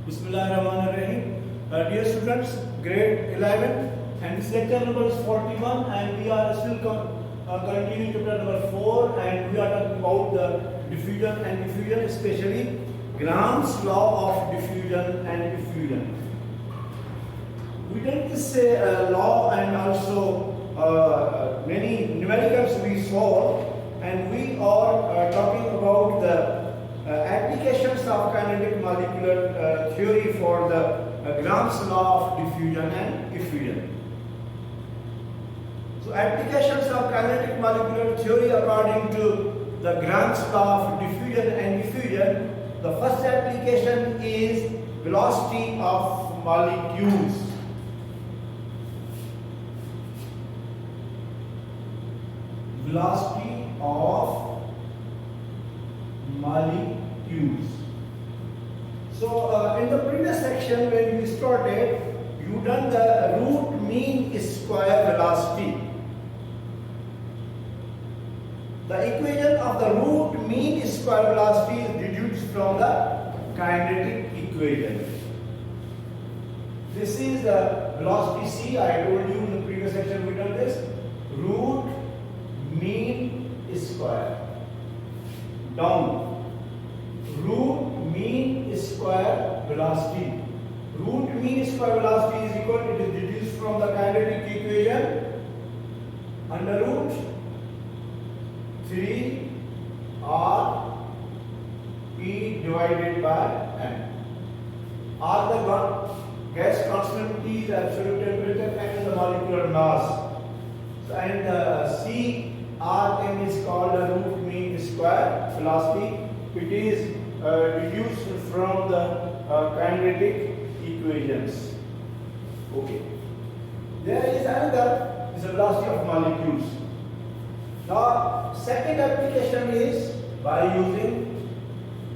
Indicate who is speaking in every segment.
Speaker 1: Bismillahirrahmanirrahim. Dear students, grade 11 and this lecture number is 41 and we are still continuing chapter number 4 and we are talking about the diffusion, especially Gram's law of diffusion and diffusion. We did this law and also many numericals we solved, and we are talking about the applications of kinetic molecular theory for the Gram's law of diffusion and diffusion. So applications of kinetic molecular theory according to the Gram's law of diffusion and diffusion, the first application is velocity of molecules. Velocity of molecules. So in the previous section when we started, you done the root mean square velocity. The equation of the root mean square velocity is deduced from the kinetic equation. This is the velocity c. I told you in the previous section we done this. Root mean square down, root mean square velocity. Root mean square velocity is equal, it is deduced from the kinetic equation, under root 3 R P divided by M. R the gas constant, T is absolute temperature, M is the molecular mass. And C Rm is called the root mean square velocity. It is deduced from the kinetic equations. Okay. There is another, is the velocity of molecules. Now, second application is by using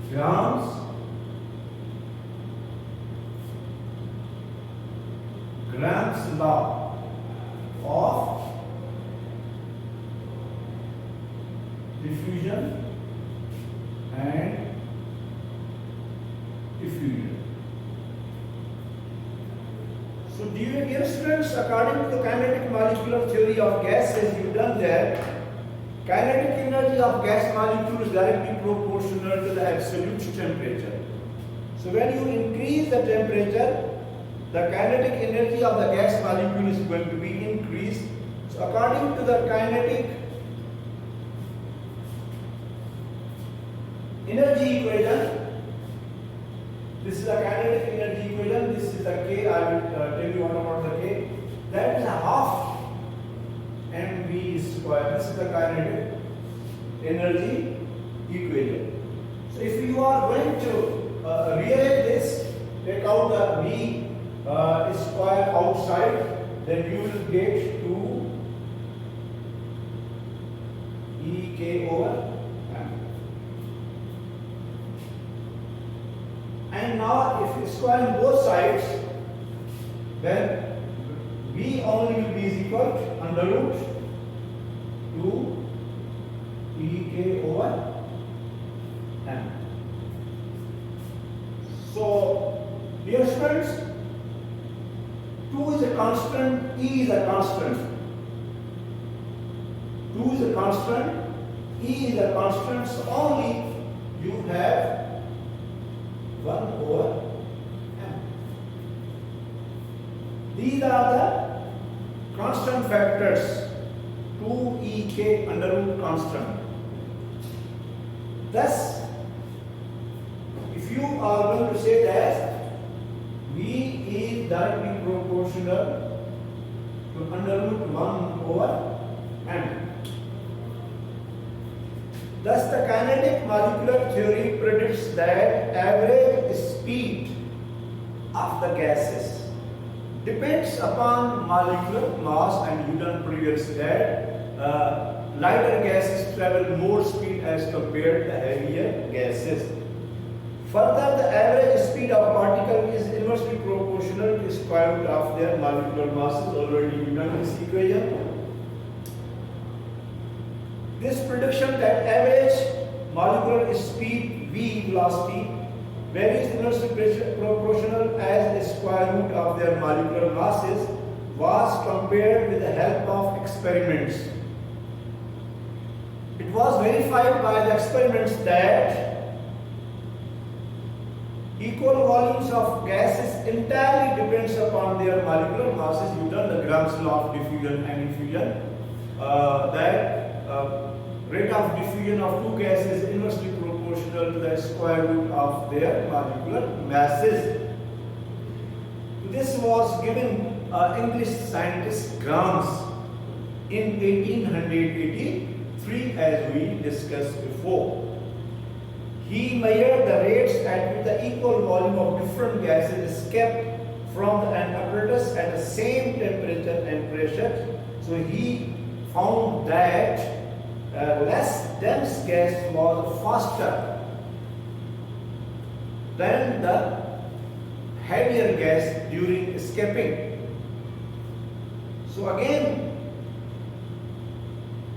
Speaker 1: Gram's law of diffusion and diffusion. So dear students, according to the kinetic molecular theory of gases, you done that kinetic energy of gas molecule is directly proportional to the absolute temperature. So when you increase the temperature, the kinetic energy of the gas molecule is going to be increased. So according to the kinetic energy equation, this is the kinetic energy equation, this is the K, I will tell you what about the K. That is half mv square, this is the kinetic energy equation. So if you are going to rearrange this, take out the v square outside, then you will get 2 Ek over m. And now if you square in both sides, then V only will be is equal to under root 2 Ek over m. So, dear students, 2 is a constant, E is a constant. 2 is a constant, E is a constant, so only you have 1 over m. These are the constant factors, 2 Ek under root constant. Thus, if you are going to say that V is directly proportional to under root 1 over m. Thus, the kinetic molecular theory predicts that average speed of the gases depends upon molecular mass, and you done previously that lighter gases travel more speed as compared to heavier gases. Further, the average speed of particle is inversely proportional to square root of their molecular masses. Already you done this equation. This prediction that average molecular speed v velocity very inversely proportional as a square root of their molecular masses, was compared with the help of experiments. It was verified by the experiments that equal volumes of gases entirely depends upon their molecular masses. You done the Gram's law of diffusion and infusion. Rate of diffusion of two gases is inversely proportional to the square root of their molecular masses. This was given English scientist Grams in 1883, as we discussed before. He measured the rates at which the equal volume of different gases escaped from an apparatus at the same temperature and pressure. So he found that less dense gas was faster than the heavier gas during escaping. So again,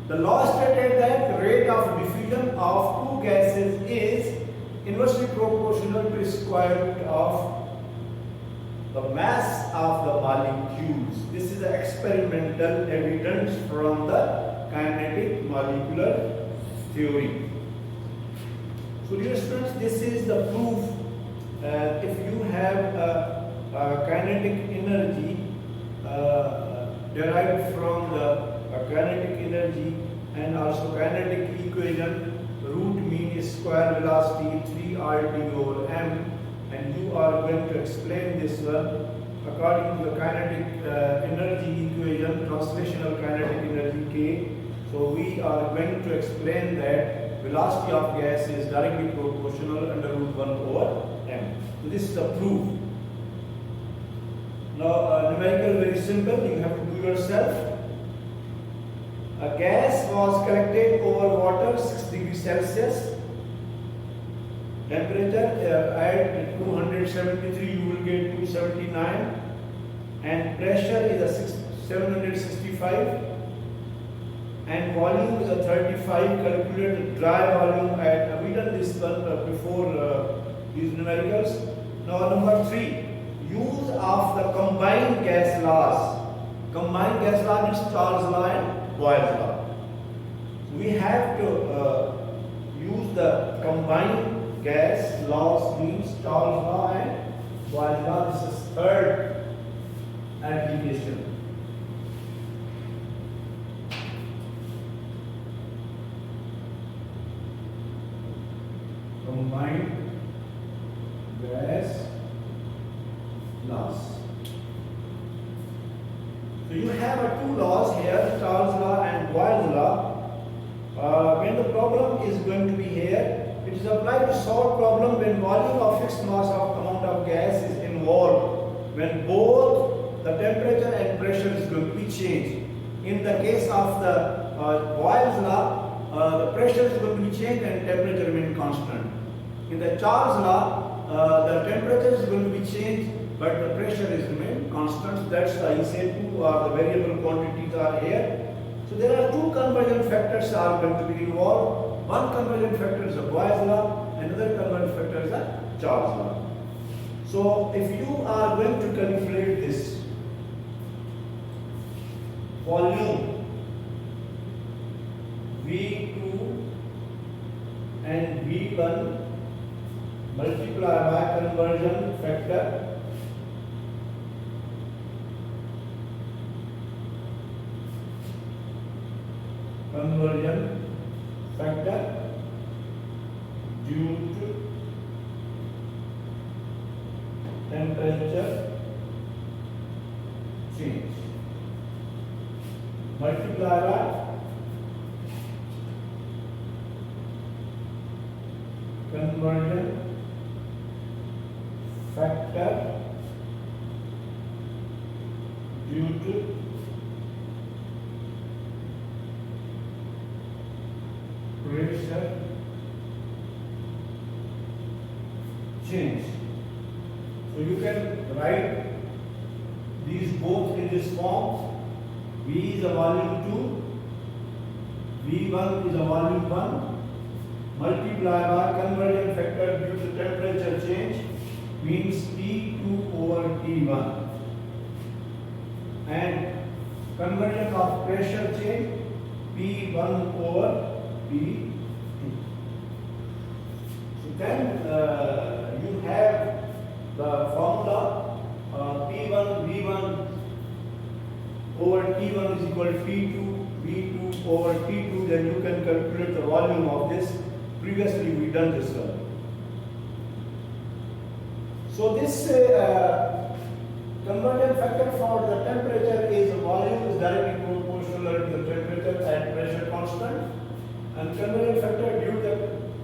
Speaker 1: the law stated that the rate of diffusion of two gases is inversely proportional to the square root of the mass of the molecules. This is the experimental evidence from the kinetic molecular theory. So dear students, this is the proof. If you have a kinetic energy derived from the kinetic energy and also kinetic equation, root mean is square velocity 3RT over m, and you are going to explain this one according to the kinetic energy equation, translational kinetic energy K. So we are going to explain that velocity of gas is directly proportional under root 1 over m. So this is the proof. Now numerical very simple, you have to do yourself. A gas was collected over water 6 degrees Celsius. Temperature at 273 you will get 279, and pressure is a 765, and volume is a 35. Calculated dry volume at we done this one before these numericals. Now number 3, use of the combined gas laws. Combined gas law means Charles law and Boyle's law. We have to use the combined gas laws means Charles law and Boyle's law. This is third application. Combined gas laws. So you have two laws here, Charles law and Boyle's law. When the problem is going to be here, it is applied to solve problem when volume of fixed mass of amount of gas is involved, when both the temperature and pressure is going to be changed. In the case of the Boyle's law, the pressure is going to be changed and temperature remain constant. In the Charles law, the temperature is going to be changed but the pressure is remain constant. That's why he said two the variable quantities are here. So there are two conversion factors are going to be involved. One conversion factor is a Boyle's law, another conversion factor is a Charles law. So if you are going to calculate this volume V2 and V1 multiplied by conversion factor, due to temperature change multiplied by conversion factor due to pressure change. So you can write these both in this form. V is a volume 2, V1 is a volume 1, multiplied by conversion factor due to temperature change means T2 over T1, and conversion of pressure change P1 over P2. So then you have the formula P1 V1 over T1 is equal to P2 V2 over T2. Then you can calculate the volume of this. Previously we done this one. So this conversion factor for the temperature is volume is directly proportional to the temperature at pressure constant, and conversion factor due to the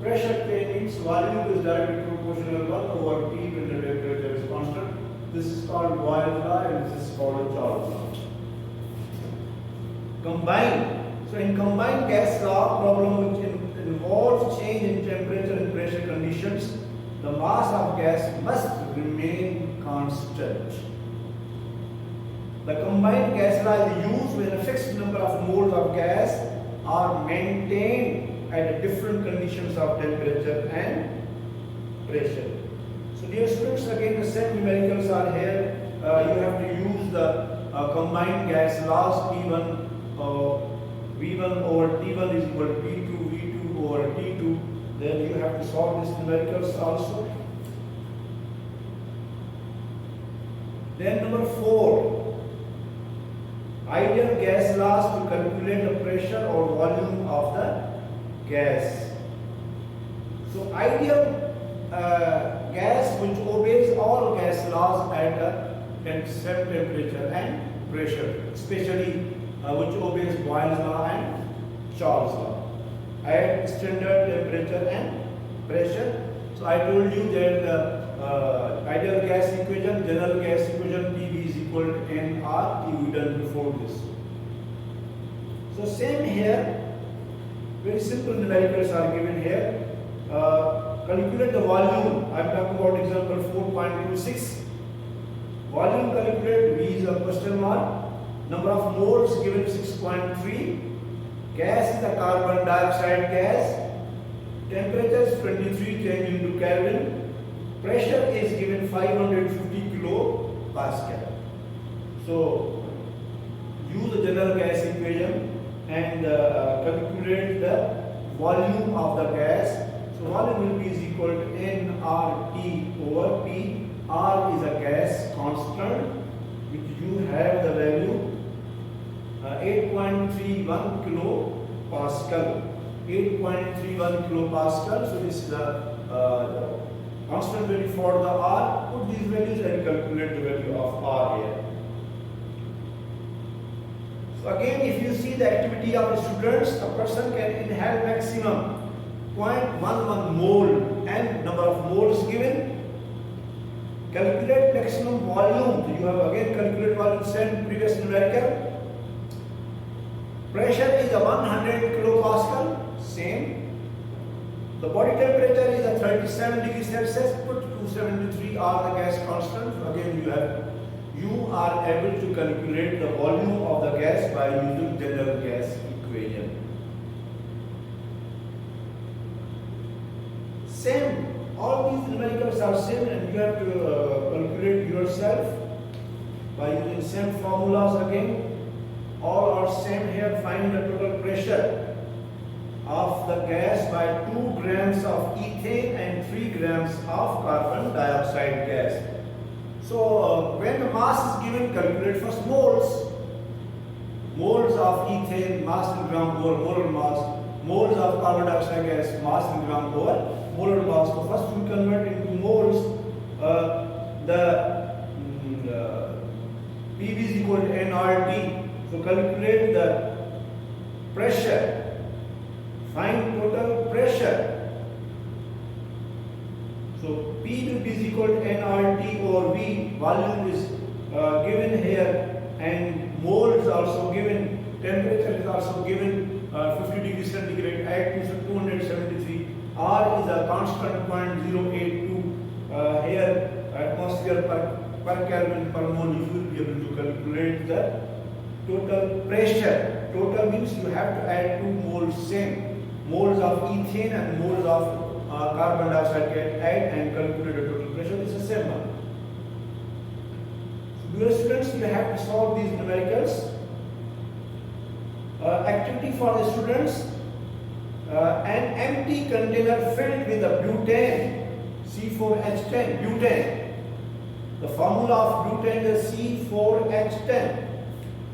Speaker 1: pressure change means volume is directly proportional 1 over T when the temperature is constant. This is called Boyle's law and this is called Charles law. Combined. So in combined gas law problem which involves change in temperature and pressure conditions, the mass of gas must remain constant. The combined gas law is used when a fixed number of moles of gas are maintained at different conditions of temperature and pressure. So dear students, again the same numericals are here. You have to use the combined gas laws. P1 V1 over T1 is equal to P2 V2 over T2. Then you have to solve these numericals also. Then number 4, ideal gas laws to calculate the pressure or volume of the gas. So ideal gas which obeys all gas laws at a set temperature and pressure, especially which obeys Boyle's law and Charles law at standard temperature and pressure. So I told you that the ideal gas equation, general gas equation, PV is equal to nRT. We done before this. So same here, very simple numericals are given here. Calculate the volume. I am talking about example 4.26. Volume calculate, V is a question mark. Number of moles given 6.3. Gas is a carbon dioxide gas. Temperature is 23 change into Kelvin. Pressure is given 550 kilopascal. So use the general gas equation and calculate the volume of the gas. So volume will be is equal to nRT over P. R is a gas constant which you have the value 8.31 kilopascal. 8.31 kilopascal. So this is the constant value for the R. Put these values and calculate the value of R here. So again, if you see the activity of the students, a person can inhale maximum 0.11 mole and number of moles given. Calculate maximum volume. So you have again calculated volume same previous numerical. Pressure is a 100 kilopascal, same. The body temperature is a 37 degrees Celsius. Put 273 are the gas constant. So again you are able to calculate the volume of the gas by using general gas equation. Same. All these numericals are same and you have to calculate yourself by using same formulas again. All are same here. Find the total pressure of the gas by 2 grams of ethane and 3 grams of carbon dioxide gas. So when the mass is given, calculate first moles. Moles of ethane, mass in gram over molar mass. Moles of carbon dioxide gas, mass in gram over molar mass. So first we convert into moles. The PV is equal to nRT. So calculate the pressure. Find total pressure. So P will be equal to nRT over V. Volume is given here and mole is also given. Temperature is also given 50 degrees centigrade at 273. R is a constant 0.082 here atmosphere per Kelvin per mole. You will be able to calculate the total pressure. Total means you have to add 2 moles same. Moles of ethane and moles of carbon dioxide get add and calculate the total pressure. This is the same one. should have to solve these numericals. Activity for the students. An empty container filled with a butane, C4H10, butane. The formula of butane is C4H10,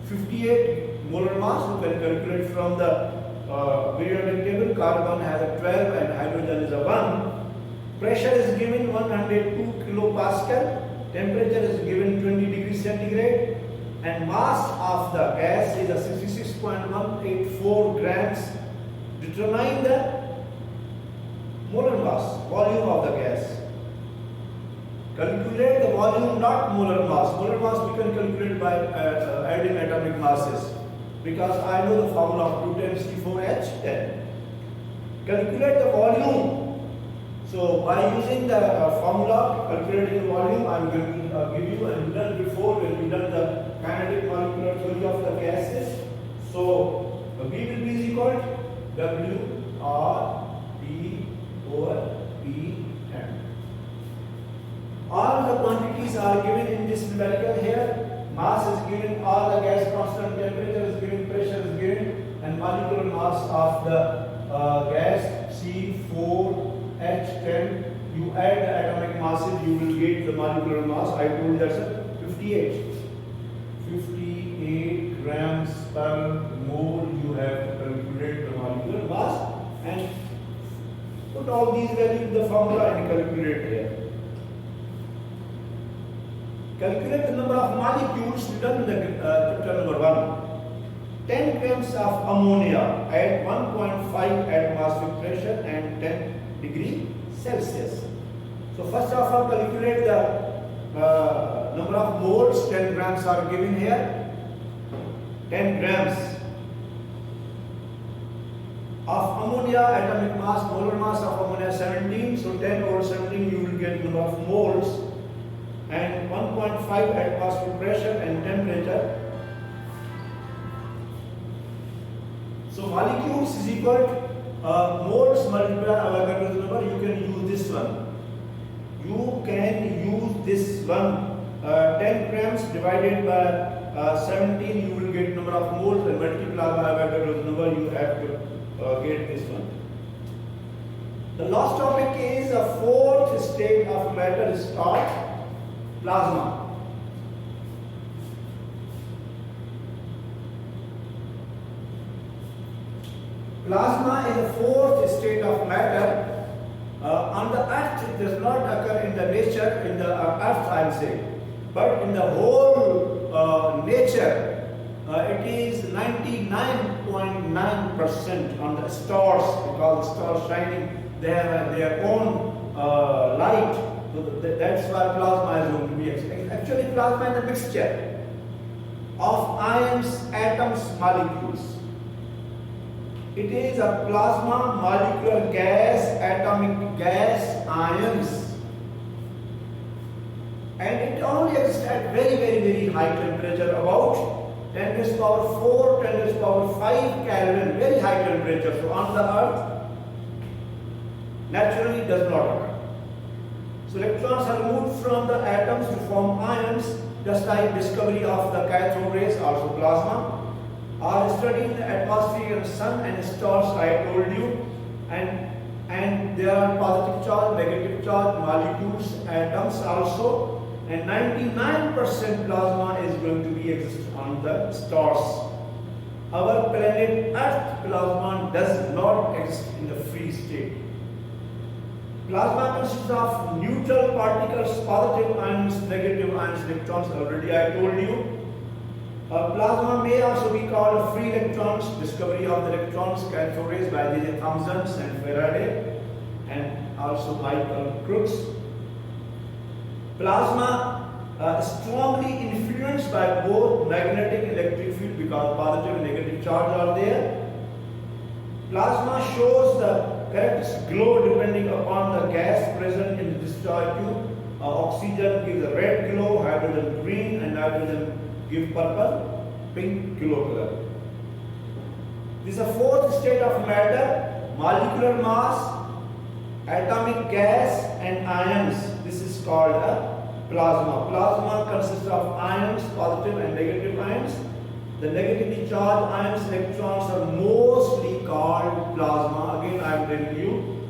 Speaker 1: 58 molar mass. You can calculate from the periodic table. Carbon has a 12 and hydrogen is a 1. Pressure is given 102 kilopascal. Temperature is given 20 degrees centigrade. And mass of the gas is a 66.184 grams. Determine the molar mass, volume of the gas. Calculate the volume, not molar mass. Molar mass we can calculate by adding atomic masses, because I know the formula of butane C4H10. Calculate the volume. So by using the formula, calculating the volume, I am going to give you, and we've done before when we done the kinetic molecular theory of the gases. So V will be equal to W R T over P M. All the quantities are given in this numerical here. Mass is given, all the gas constant, temperature is given, pressure is given, and molecular mass of the gas C4H10. You add the atomic masses, you will get the molecular mass. I told you that's a 58. 58 grams per mole. You have to calculate the molecular mass and put all these values in the formula and calculate here. Calculate the number of molecules written in the chapter number 1. 10 grams of ammonia at 1.5 atmospheric pressure and 10 degree Celsius. So first of all, calculate the number of moles. 10 grams are given here. 10 grams of ammonia, atomic mass, molar mass of ammonia 17. So 10 over 17, you will get number of moles. And 1.5 atmospheric pressure and temperature. So molecules is equal to moles multiplied Avogadro's number. You can use this one. You can use this one. 10 grams divided by 17, you will get number of moles, and multiply by Avogadro's number, you have to get this one. The last topic is a fourth state of matter is called plasma. Plasma is a fourth state of matter. On the earth, it does not occur in the nature, in the earth I will say, but in the whole nature, it is 99.9% on the stars, because the stars shining, they have their own light. So that's why plasma is going to be actually plasma is a mixture of ions, atoms, molecules. It is a plasma, molecular gas, atomic gas, ions, and it only exists at very high temperature, about 10 to the power 4, 10 to the power 5 Kelvin, very high temperature. So on the earth, naturally does not occur. So electrons are removed from the atoms to form ions, just like discovery of the cathode rays, also plasma, are studied in the atmosphere, sun and stars, I told you, and there are positive charge, negative charge, molecules, atoms also, and 99% plasma is going to be exist on the stars. Our planet Earth, plasma does not exist in the free state. Plasma consists of neutral particles, positive ions, negative ions, electrons, already I told you. Plasma may also be called free electrons, discovery of the electrons, cathode rays by J.J. Thomson and Faraday, and also Michael Crookes. Plasma strongly influenced by both magnetic and electric field, because positive and negative charge are there. Plasma shows the characteristic glow depending upon the gas present in the discharge tube. Oxygen gives a red glow, hydrogen green, and nitrogen give purple, pink glow color. This is a fourth state of matter: molecular mass, atomic gas, and ions. This is called a plasma. Plasma consists of ions, positive and negative ions. The negatively charged ions, electrons are mostly called plasma. Again, I am telling you,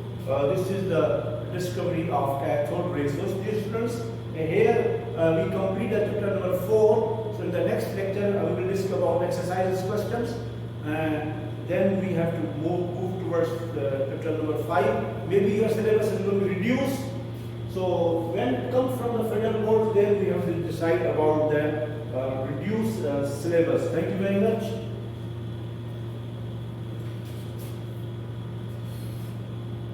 Speaker 1: this is the discovery of cathode rays. So, dear students, here we complete the chapter number 4. So, in the next lecture, we will discuss about exercises questions, and then we have to move towards the chapter number 5. Maybe your syllabus is going to be reduced. So, when it comes from the federal board, then we have to decide about the reduced syllabus. Thank you very much.